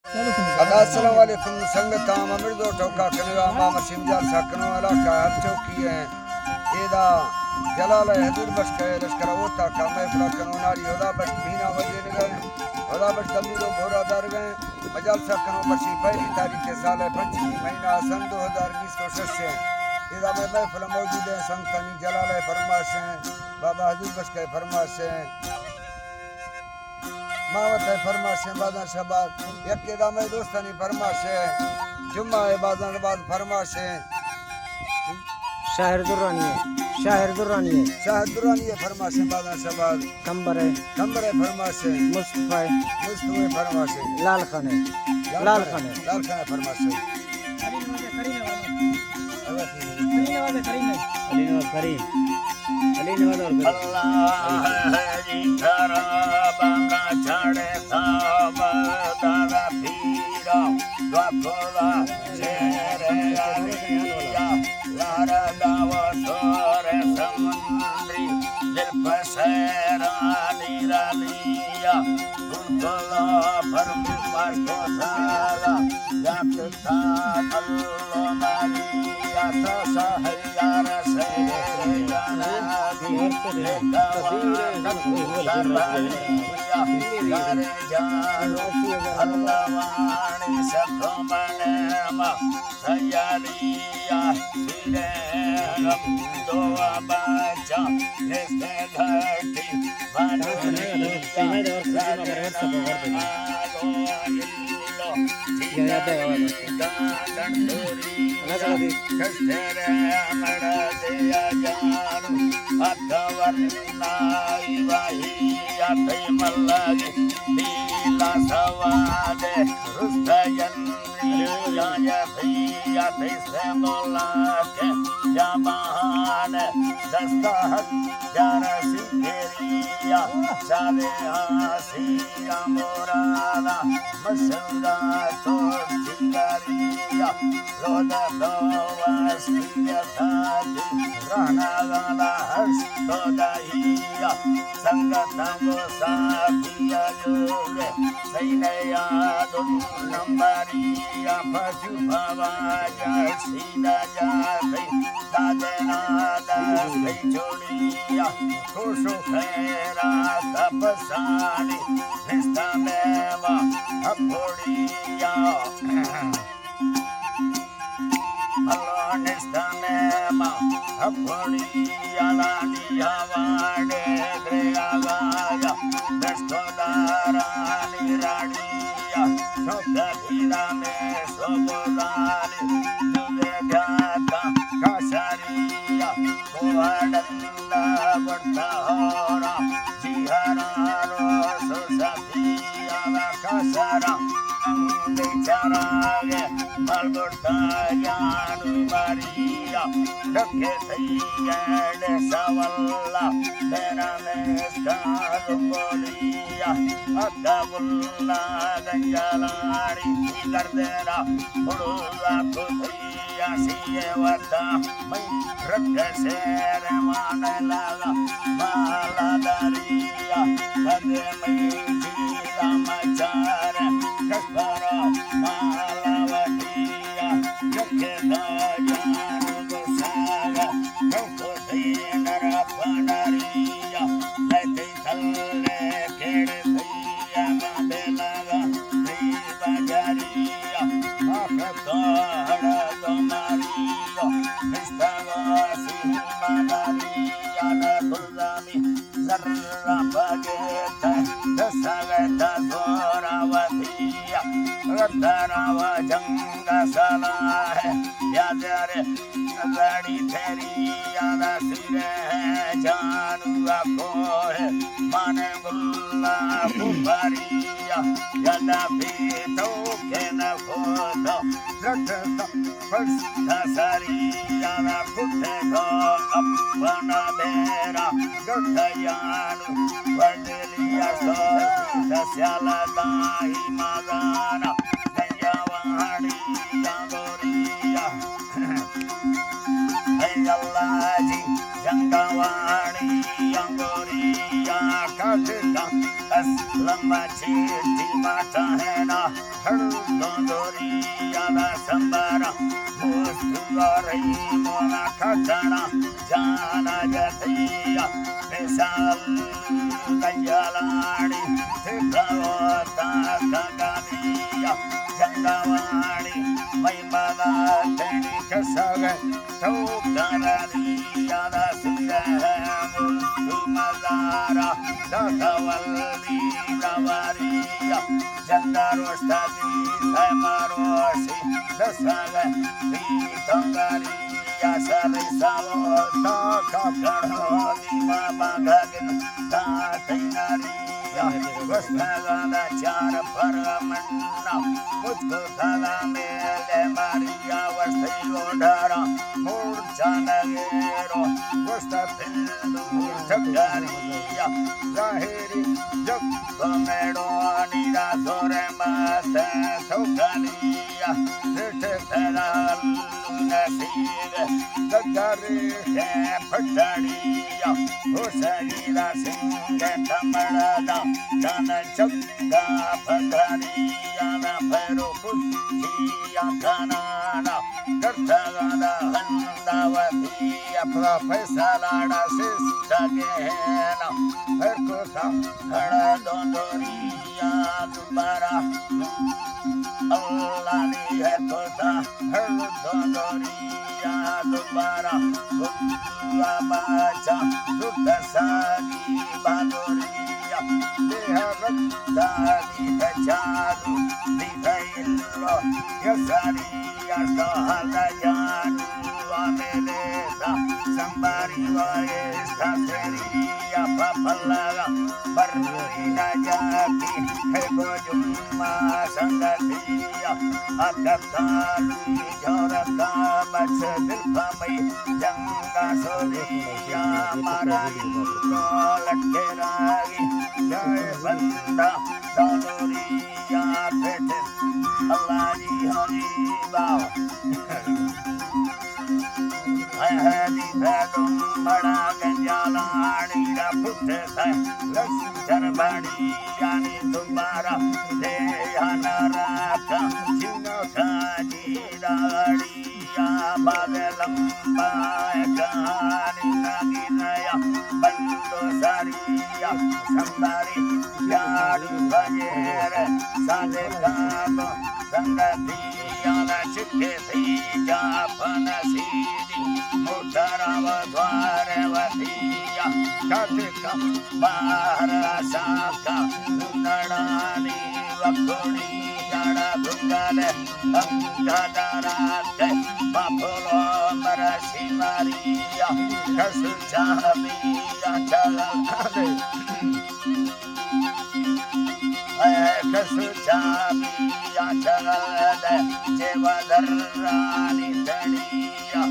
अस्सलाम वालेकुम संगत अमृतो टोका कनवा मामा सिमजाल सकनो वाला का हर चौकी है एदा जलाल हजूर बस के लश्कर होता का मैं बड़ा कनोनारी होदा बस बीना वजे गए होदा बस तमीरो भोरा दर गए मजाल सकनो बसी पहली तारीख के साल 25 महीना सन 2020 से एदा में महफिल मौजूद है संतनी जलाल फरमाश है बाबा हजूर बस के फरमाश है मावत है फरमाश है बादन शबाद यकेदा में दोस्तानी फरमाश है जुम्मा है बादन बाद फरमाश है शाहिर दुरानी है फरमाश है बादन शबाद कंबर है फरमाश है मुस्तफा है फरमाश है लाल खान है फरमाश है अल्लाह जी तारा बांगा छड़े साब दादा पीरा द्वाकोला शेरे अलिया लारा दावा सोरे समुद्री दिल पसेरा निरालिया गुलगुला फरमाश को साला जात था अल्लाह मारिया तो सहयार से अल्लावाणी सखमनमा सयालिया दो बच्चा निस्ते घटी मोराना मसंगा तो चिंगारिया रोदा तो वास्तिया थाती रहना गाला हर्ष तो दाहिया संगता वो साथिया जोगे सैनया दुन नंबरिया फजु भवा जर्सीना जाते दादना दास्ते छोड़िया खुशो खैरा तपसानी निस्ता मेवा अपोड़िया Allah nestamema apodiya laniya vade greyagaya destodara niradiya sokadira me sobodali nuvegata kasariya koadanda vartahora jihararo sosafiya kasara Charage Malbortayanu Maria Doketayade Savalla Benameska Rumbolia Akavulla Ganjalari Gardera Purula Kutriya Siyevata Mai Rakasere Manalaga Maladariya Kademai Jiramachara Kaspara Malavatiya Yakedaya Nugusaga Kaukotinara Panariya Leti Talle Kedetiya Madelaga Rivajariya Makatara Tomariya Nistagasi Madariya Nakudami Zarra Pageta Dasagata Zoravatiya Radharawa Janga Salah Yadare Gadi Theriya Nasire Janu Akohe Manegulla Pupariya Yada Pito Kena Foto Drakta Firsta Sariya Kutego Appana Bera Gotayanu Vandeliya Sota Syalata Himagana Gayavani Yagoriya Ayalaji Jangawani Yagoriya Katika Aslamachi mata hena har dondoriya na sambara musturai mona katana jana jatiya misal dayalani thikavata kagamiya jangawani maimala teni kasaga taukarariya na sundahamu Mazara, Dakavalli, Ravariya, Jandarostati, Samarosi, Dasaga, Vitangariya, Sarisavo, Takakaro, Mabagagin, Tatinariya, Vastagana, Chara, Paramanna, Mutkutala, Mele, Maria, Vastigodara, Murchanagero, Vastapillu, Chakariya, Zahiri, Jakkamero, Nida, Soremata, Tokaniya, Sitteral, Nasiga, Zakari, Patariya, Hosagila, Singha, Tamarada, Dana Chakka, Patariya, Naperukus, Chia, Kanana, Kartagana, Handavati, Professalada, Sistagena, Herkuta, Haradondoriya, Dubara, Allani, Herkuta, Haradondoriya, Dubara, Gulabacha, Dukasagi, Badoriya, Deharakta, Dikachadu, Dikaillo, Yasariya, Sahalajanu, Ameleza, Sambari Vaesta, Teria, Papalaga, Barrina Jati, Hegojumma, Sangatia, Akatalu, Joraka, Matsadilpamai, Janga Soria, Marayu, Lakeragi, Jai Banda, Donoria, Petis, Alani Hariba. Hadi Badum Bada Ganjalani da Puttha Lasjarbani Yani Dubara Dehanaraka Chinokani Dariya Badalampa Ekani Naginaya Bandu Sariya Sambari Yadu Bajere Sadekabo Sangatiya Chiketi Japanasidi Mutaravadvarevatiya Katika Maharasaka Nunadani Vakuni Yada Bungale Angadarate Mapulo Marashimariya Kasuchaviya Chalade Kasuchaviya Chalade Jevadarani Taniya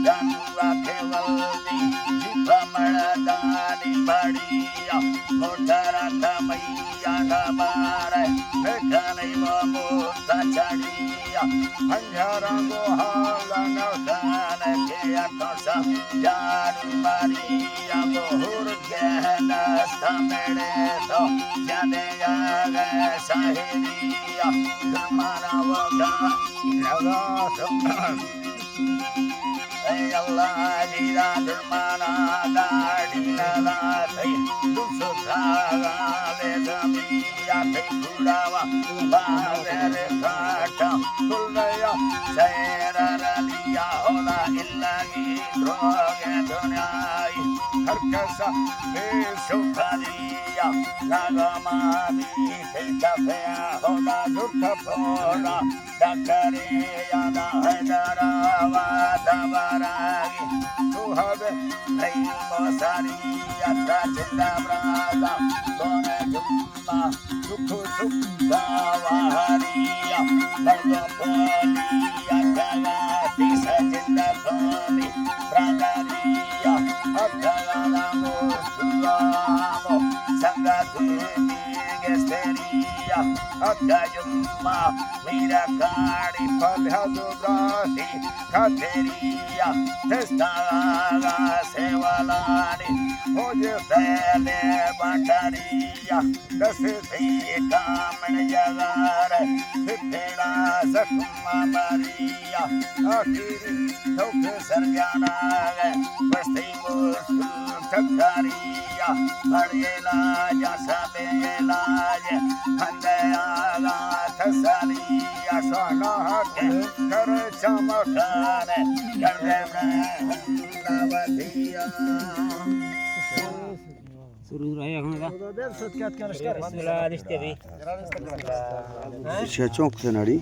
Janva Kevaldi Jipamadani Badiya Motarata Maya Nabare Mekani Mamuta Chadiya Anjarango Hala Nautana Kaya Tosa Janu Maria Bohur Gena Stamereto Jadeya Sahiriya Gamanavaga Nagato Allah Jira Durmana Gadina Latai Dusutaga Ledamiya Tekurawa Badere Kata Kulaya Sairaraliya Ola Illagi Droge Dunyai Karkasa Besukariya Nagamadi Tekafea Ola Durkapona Dakariya Da Haidarawa Dabaragi Tuhave Raimosariya Rajinda Brada Kone Jumma Sukhu Sukha Vahariya Nagapaliya Kagati Sajinda Koni Pradariya Akagana Mustulamo Sangatini Gesteriya Akajum जुम्मा मीरा गाड़ी फल्या दुब्राही खतेरिया तेस्तागा सेवालानी होज फैले बाटरिया दस थी कामन जगार फिटेड़ा सकुमा मरिया आखिरी ठोके सरजाना गए बस्ती मुस्कुल ठकारिया बड़ेला जैसा बेलाज खंडयागा थसलिया सोना के कर चमकाने गर्दे में नवदिया सुरू रहे हम का चौक से नाड़ी